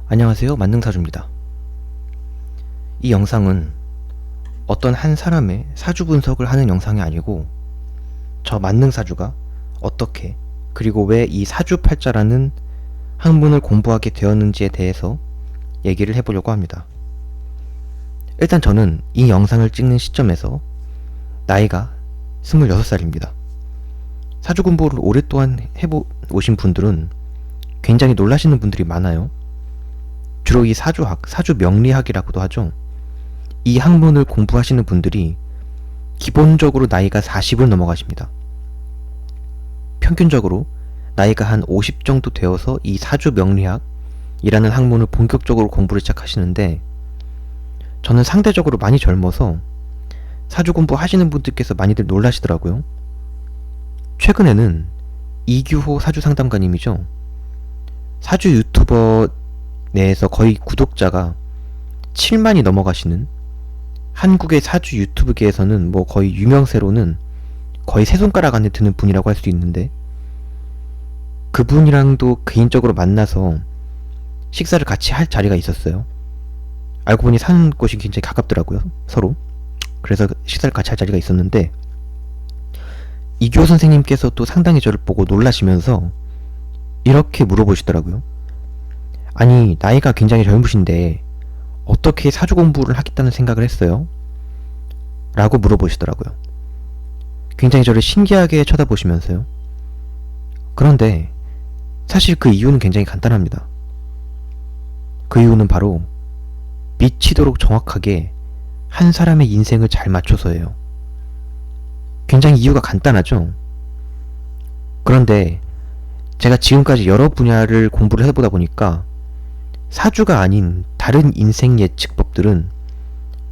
안녕하세요, 만능사주입니다. 이 영상은 어떤 한 사람의 사주 분석을 하는 영상이 아니고 저 만능사주가 어떻게 그리고 왜 이 사주팔자라는 학문을 공부하게 되었는지에 대해서 얘기를 해보려고 합니다. 일단 저는 이 영상을 찍는 시점에서 나이가 26살입니다. 사주 공부를 오랫동안 해오신 분들은 굉장히 놀라시는 분들이 많아요. 주로 이 사주학, 사주명리학이라고도 하죠. 이 학문을 공부하시는 분들이 기본적으로 나이가 40을 넘어가십니다. 평균적으로 나이가 한 50 정도 되어서 이 사주명리학이라는 학문을 본격적으로 공부를 시작하시는데, 저는 상대적으로 많이 젊어서 사주 공부하시는 분들께서 많이들 놀라시더라고요. 최근에는 이규호 사주상담가님이죠. 사주 유튜버 내에서 거의 구독자가 7만이 넘어가시는, 한국의 사주 유튜브계에서는 뭐 거의 유명세로는 거의 세 손가락 안에 드는 분이라고 할 수 있는데, 그분이랑도 개인적으로 만나서 식사를 같이 할 자리가 있었어요. 알고 보니 사는 곳이 굉장히 가깝더라고요, 서로. 그래서 식사를 같이 할 자리가 있었는데, 이규호 선생님께서 또 상당히 저를 보고 놀라시면서 이렇게 물어보시더라고요. 아니, 나이가 굉장히 젊으신데 어떻게 사주 공부를 하겠다는 생각을 했어요? 라고 물어보시더라고요. 굉장히 저를 신기하게 쳐다보시면서요. 그런데 사실 그 이유는 굉장히 간단합니다. 그 이유는 바로 미치도록 정확하게 한 사람의 인생을 잘 맞춰서예요. 굉장히 이유가 간단하죠? 그런데 제가 지금까지 여러 분야를 공부를 해보다 보니까 사주가 아닌 다른 인생 예측법들은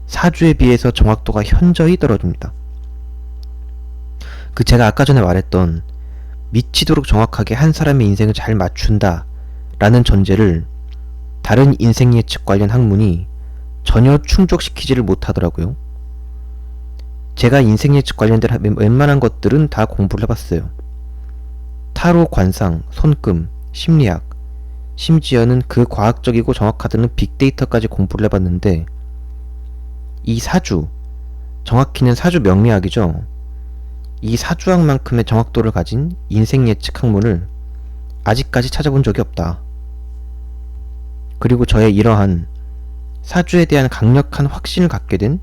사주에 비해서 정확도가 현저히 떨어집니다. 제가 아까 전에 말했던 미치도록 정확하게 한 사람의 인생을 잘 맞춘다 라는 전제를 다른 인생 예측 관련 학문이 전혀 충족시키지를 못하더라고요. 제가 인생 예측 관련된 웬만한 것들은 다 공부를 해봤어요. 타로, 관상, 손금, 심리학, 심지어는 그 과학적이고 정확하다는 빅데이터까지 공부를 해봤는데, 이 사주, 정확히는 사주 명리학이죠. 이 사주학만큼의 정확도를 가진 인생 예측 학문을 아직까지 찾아본 적이 없다. 그리고 저의 이러한 사주에 대한 강력한 확신을 갖게 된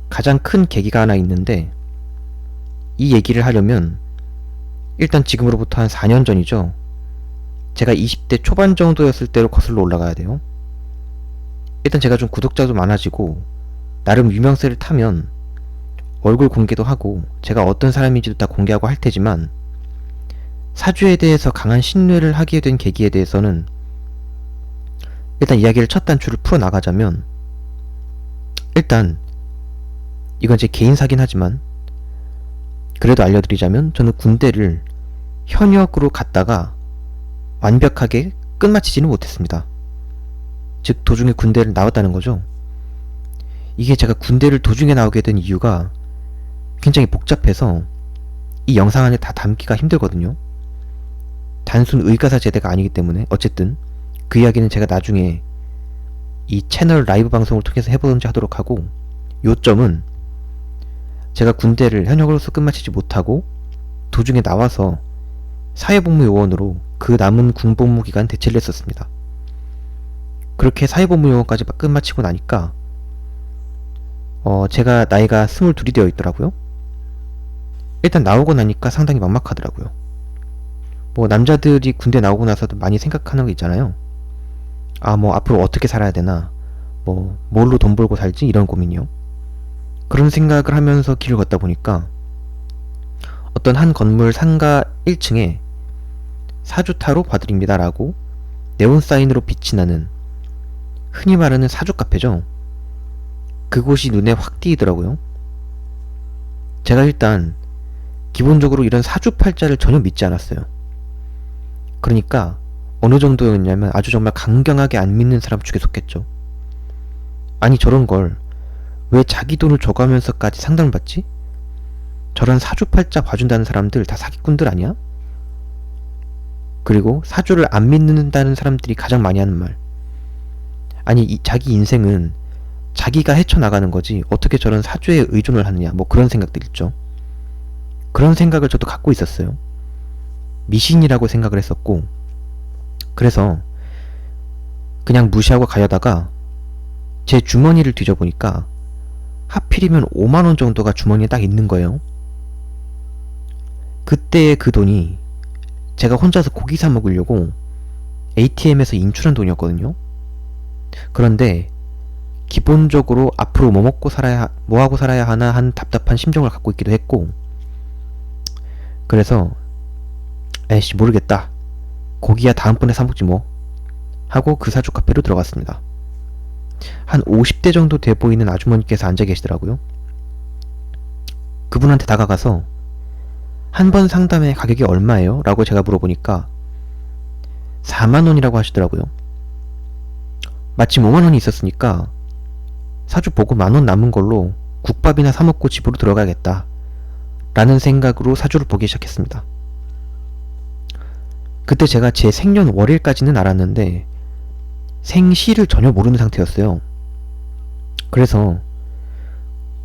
가장 큰 계기가 하나 있는데, 이 얘기를 하려면 일단 지금으로부터 한 4년 전이죠. 제가 20대 초반 정도였을 때로 거슬러 올라가야 돼요. 일단 제가 좀 구독자도 많아지고 나름 유명세를 타면 얼굴 공개도 하고 제가 어떤 사람인지도 다 공개하고 할 테지만, 사주에 대해서 강한 신뢰를 하게 된 계기에 대해서는 일단 이야기를 첫 단추를 풀어나가자면, 일단 이건 제 개인사긴 하지만 그래도 알려드리자면, 저는 군대를 현역으로 갔다가 완벽하게 끝마치지는 못했습니다. 즉 도중에 군대를 나왔다는 거죠. 이게 제가 군대를 도중에 나오게 된 이유가 굉장히 복잡해서 이 영상 안에 다 담기가 힘들거든요. 단순 의가사 제대가 아니기 때문에. 어쨌든 그 이야기는 제가 나중에 이 채널 라이브 방송을 통해서 해보든지 하도록 하고, 요점은 제가 군대를 현역으로서 끝마치지 못하고 도중에 나와서 사회복무요원으로 그 남은 군복무 기간 대체를 했었습니다. 그렇게 사회복무요원까지 끝마치고 나니까 제가 나이가 22이 되어 있더라고요. 일단 나오고 나니까 상당히 막막하더라고요. 뭐 남자들이 군대 나오고 나서도 많이 생각하는 거 있잖아요. 뭐 앞으로 어떻게 살아야 되나, 뭐 뭘로 돈 벌고 살지, 이런 고민이요. 그런 생각을 하면서 길을 걷다 보니까 어떤 한 건물 상가 1층에 사주타로 봐드립니다 라고 네온사인으로 빛이 나는, 흔히 말하는 사주 카페죠. 그곳이 눈에 확 띄더라고요. 제가 일단 기본적으로 이런 사주팔자를 전혀 믿지 않았어요. 그러니까 어느 정도였냐면 아주 정말 강경하게 안 믿는 사람 축에 속했죠. 아니, 저런 걸 왜 자기 돈을 줘가면서까지 상담을 받지? 저런 사주팔자 봐준다는 사람들 다 사기꾼들 아니야? 그리고 사주를 안 믿는다는 사람들이 가장 많이 하는 말, 아니 자기 인생은 자기가 헤쳐나가는 거지 어떻게 저런 사주에 의존을 하느냐 뭐 그런 생각들 있죠. 그런 생각을 저도 갖고 있었어요. 미신이라고 생각을 했었고 그래서 그냥 무시하고 가려다가 제 주머니를 뒤져보니까 하필이면 5만원 정도가 주머니에 딱 있는 거예요. 그때의 그 돈이 제가 혼자서 고기 사 먹으려고 ATM에서 인출한 돈이었거든요. 그런데 기본적으로 앞으로 뭐 하고 살아야 하나 한 답답한 심정을 갖고 있기도 했고 그래서 에이씨 모르겠다. 고기야 다음번에 사 먹지 뭐 하고 그 사주 카페로 들어갔습니다. 한 50대 정도 돼 보이는 아주머니께서 앉아 계시더라고요. 그분한테 다가가서 한 번 상담의 가격이 얼마예요? 라고 제가 물어보니까 4만원이라고 하시더라고요. 마침 5만원이 있었으니까 사주 보고 만원 남은 걸로 국밥이나 사 먹고 집으로 들어가야겠다 라는 생각으로 사주를 보기 시작했습니다. 그때 제가 제 생년월일까지는 알았는데 생시를 전혀 모르는 상태였어요. 그래서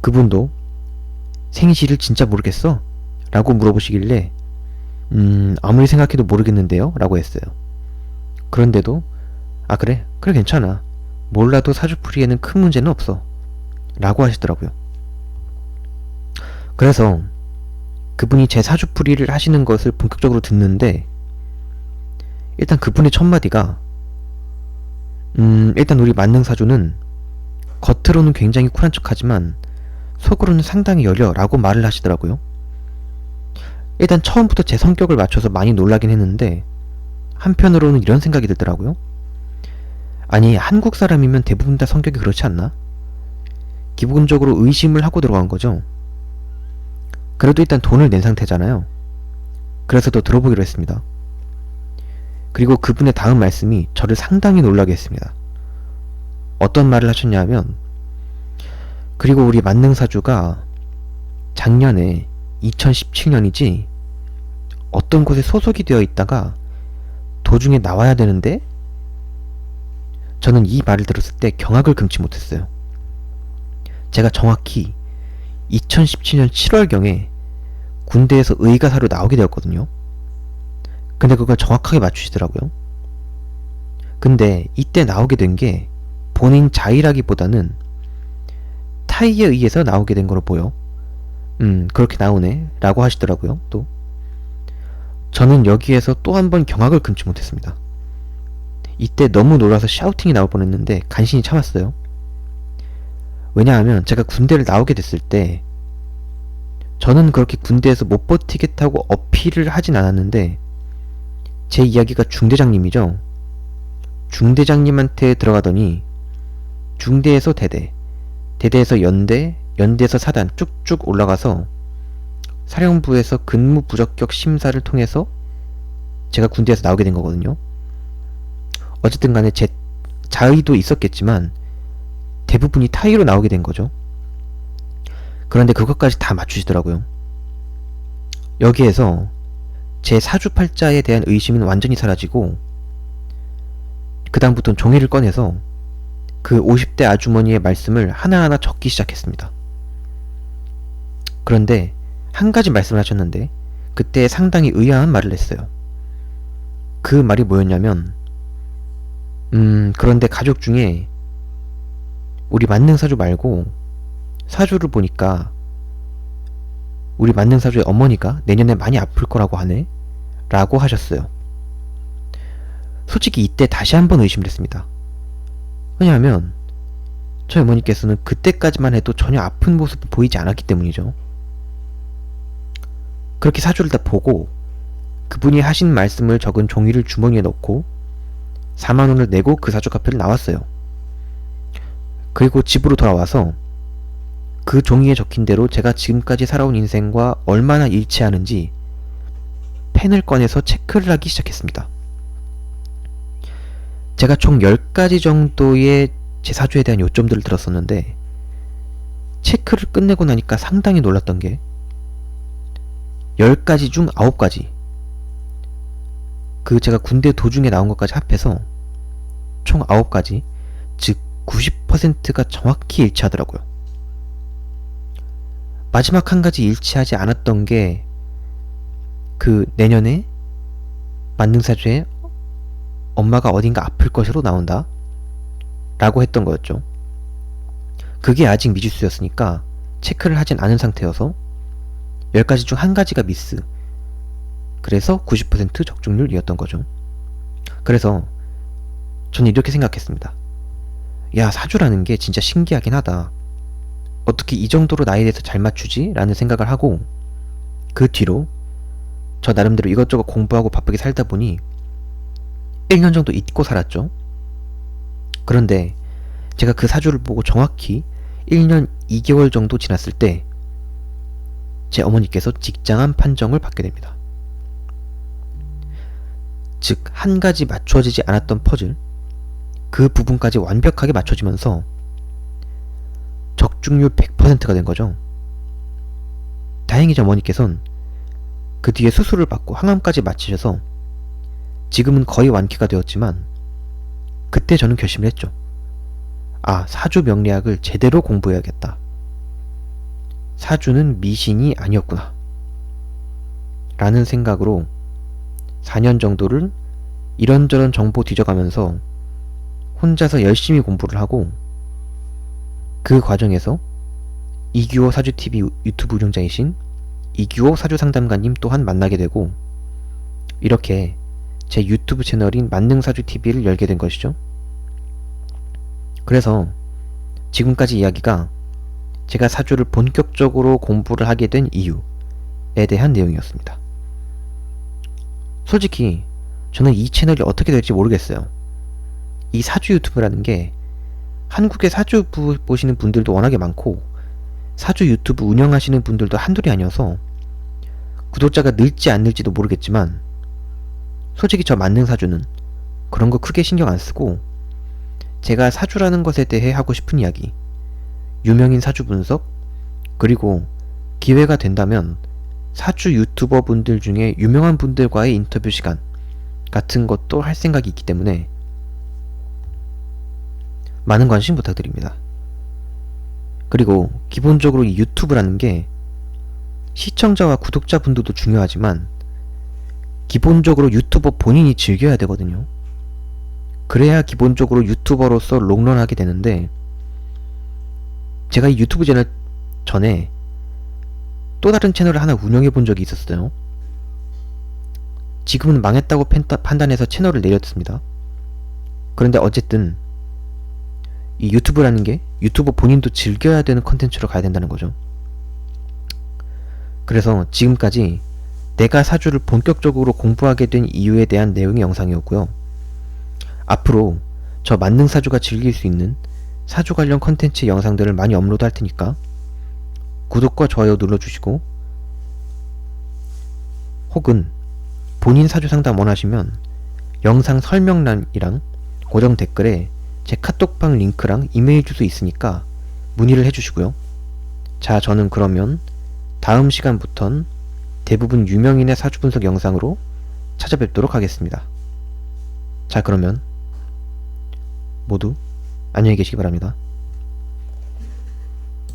그분도 생시를 진짜 모르겠어? 라고 물어보시길래 아무리 생각해도 모르겠는데요? 라고 했어요. 그런데도 아 그래 괜찮아. 몰라도 사주풀이에는 큰 문제는 없어. 라고 하시더라고요. 그래서 그분이 제 사주풀이를 하시는 것을 본격적으로 듣는데 일단 그분의 첫마디가 일단 우리 만능사주는 겉으로는 굉장히 쿨한 척하지만 속으로는 상당히 열려 라고 말을 하시더라고요. 일단 처음부터 제 성격을 맞춰서 많이 놀라긴 했는데 한편으로는 이런 생각이 들더라고요. 아니 한국 사람이면 대부분 다 성격이 그렇지 않나? 기본적으로 의심을 하고 들어간 거죠. 그래도 일단 돈을 낸 상태잖아요. 그래서 더 들어보기로 했습니다. 그리고 그분의 다음 말씀이 저를 상당히 놀라게 했습니다. 어떤 말을 하셨냐 하면 그리고 우리 만능사주가 작년에 2017년이지 어떤 곳에 소속이 되어 있다가 도중에 나와야 되는데 저는 이 말을 들었을 때 경악을 금치 못했어요. 제가 정확히 2017년 7월경에 군대에서 의가사로 나오게 되었거든요. 근데 그걸 정확하게 맞추시더라고요. 근데 이때 나오게 된 게 본인 자의라기보다는 타의에 의해서 나오게 된 거로 보여. 그렇게 나오네 라고 하시더라고요. 또 저는 여기에서 또 한 번 경악을 금치 못했습니다. 이때 너무 놀라서 샤우팅이 나올 뻔했는데 간신히 참았어요. 왜냐하면 제가 군대를 나오게 됐을 때 저는 그렇게 군대에서 못 버티겠다고 어필을 하진 않았는데 제 이야기가 중대장님이죠. 중대장님한테 들어가더니 중대에서 대대, 대대에서 연대, 연대에서 사단 쭉쭉 올라가서 사령부에서 근무 부적격 심사를 통해서 제가 군대에서 나오게 된 거거든요. 어쨌든 간에 제 자의도 있었겠지만 대부분이 타의로 나오게 된 거죠. 그런데 그것까지 다 맞추시더라고요. 여기에서 제 사주팔자에 대한 의심은 완전히 사라지고 그 다음부터는 종이를 꺼내서 그 50대 아주머니의 말씀을 하나하나 적기 시작했습니다. 그런데 한 가지 말씀을 하셨는데 그때 상당히 의아한 말을 했어요. 그 말이 뭐였냐면 그런데 가족 중에 우리 만능사주 말고 사주를 보니까 우리 만능사주의 어머니가 내년에 많이 아플 거라고 하네 라고 하셨어요. 솔직히 이때 다시 한번 의심을 했습니다. 왜냐하면 저희 어머니께서는 그때까지만 해도 전혀 아픈 모습을 보이지 않았기 때문이죠. 그렇게 사주를 다 보고 그분이 하신 말씀을 적은 종이를 주머니에 넣고 4만원을 내고 그 사주 카페를 나왔어요. 그리고 집으로 돌아와서 그 종이에 적힌 대로 제가 지금까지 살아온 인생과 얼마나 일치하는지 펜을 꺼내서 체크를 하기 시작했습니다. 제가 총 10가지 정도의 제 사주에 대한 요점들을 들었었는데 체크를 끝내고 나니까 상당히 놀랐던 게 10가지 중 9가지 그 제가 군대 도중에 나온 것까지 합해서 총 9가지 즉 90%가 정확히 일치하더라고요. 마지막 한 가지 일치하지 않았던 게 그 내년에 만능사주에 엄마가 어딘가 아플 것으로 나온다 라고 했던 거였죠. 그게 아직 미지수였으니까 체크를 하진 않은 상태여서 10가지 중 한 가지가 미스. 그래서 90% 적중률이었던 거죠. 그래서 저는 이렇게 생각했습니다. 야, 사주라는 게 진짜 신기하긴 하다. 어떻게 이 정도로 나에 대해서 잘 맞추지? 라는 생각을 하고, 그 뒤로 저 나름대로 이것저것 공부하고 바쁘게 살다 보니 1년 정도 잊고 살았죠. 그런데 제가 그 사주를 보고 정확히 1년 2개월 정도 지났을 때 제 어머니께서 직장암 판정을 받게 됩니다. 즉, 한 가지 맞춰지지 않았던 퍼즐, 그 부분까지 완벽하게 맞춰지면서 적중률 100%가 된 거죠. 다행히 저 어머니께서는 그 뒤에 수술을 받고 항암까지 마치셔서 지금은 거의 완쾌가 되었지만, 그때 저는 결심을 했죠. 아, 사주 명리학을 제대로 공부해야겠다. 사주는 미신이 아니었구나 라는 생각으로 4년 정도를 이런저런 정보 뒤져가면서 혼자서 열심히 공부를 하고, 그 과정에서 이규호 사주TV 유튜브 운영자이신 이규호 사주상담가님 또한 만나게 되고, 이렇게 제 유튜브 채널인 만능사주TV를 열게 된 것이죠. 그래서 지금까지 이야기가 제가 사주를 본격적으로 공부를 하게 된 이유에 대한 내용이었습니다. 솔직히 저는 이 채널이 어떻게 될지 모르겠어요. 이 사주 유튜브라는 게 한국에 사주 보시는 분들도 워낙에 많고 사주 유튜브 운영하시는 분들도 한둘이 아니어서 구독자가 늘지 안 늘지도 모르겠지만, 솔직히 저 만능사주는 그런 거 크게 신경 안 쓰고 제가 사주라는 것에 대해 하고 싶은 이야기, 유명인 사주 분석, 그리고 기회가 된다면 사주 유튜버 분들 중에 유명한 분들과의 인터뷰 시간 같은 것도 할 생각이 있기 때문에 많은 관심 부탁드립니다. 그리고 기본적으로 이 유튜브라는 게 시청자와 구독자분들도 중요하지만 기본적으로 유튜버 본인이 즐겨야 되거든요. 그래야 기본적으로 유튜버로서 롱런하게 되는데, 제가 이 유튜브 채널 전에 또 다른 채널을 하나 운영해 본 적이 있었어요. 지금은 망했다고 판단해서 채널을 내렸습니다. 그런데 어쨌든 이 유튜브라는 게 유튜버 본인도 즐겨야 되는 컨텐츠로 가야 된다는 거죠. 그래서 지금까지 내가 사주를 본격적으로 공부하게 된 이유에 대한 내용의 영상이었고요. 앞으로 저 만능사주가 즐길 수 있는 사주 관련 컨텐츠 영상들을 많이 업로드 할 테니까 구독과 좋아요 눌러주시고, 혹은 본인 사주 상담 원하시면 영상 설명란이랑 고정 댓글에 제 카톡방 링크랑 이메일 주소 있으니까 문의를 해주시고요. 자, 저는 그러면 다음 시간부턴 대부분 유명인의 사주 분석 영상으로 찾아뵙도록 하겠습니다. 자, 그러면 모두 안녕히 계시기 바랍니다.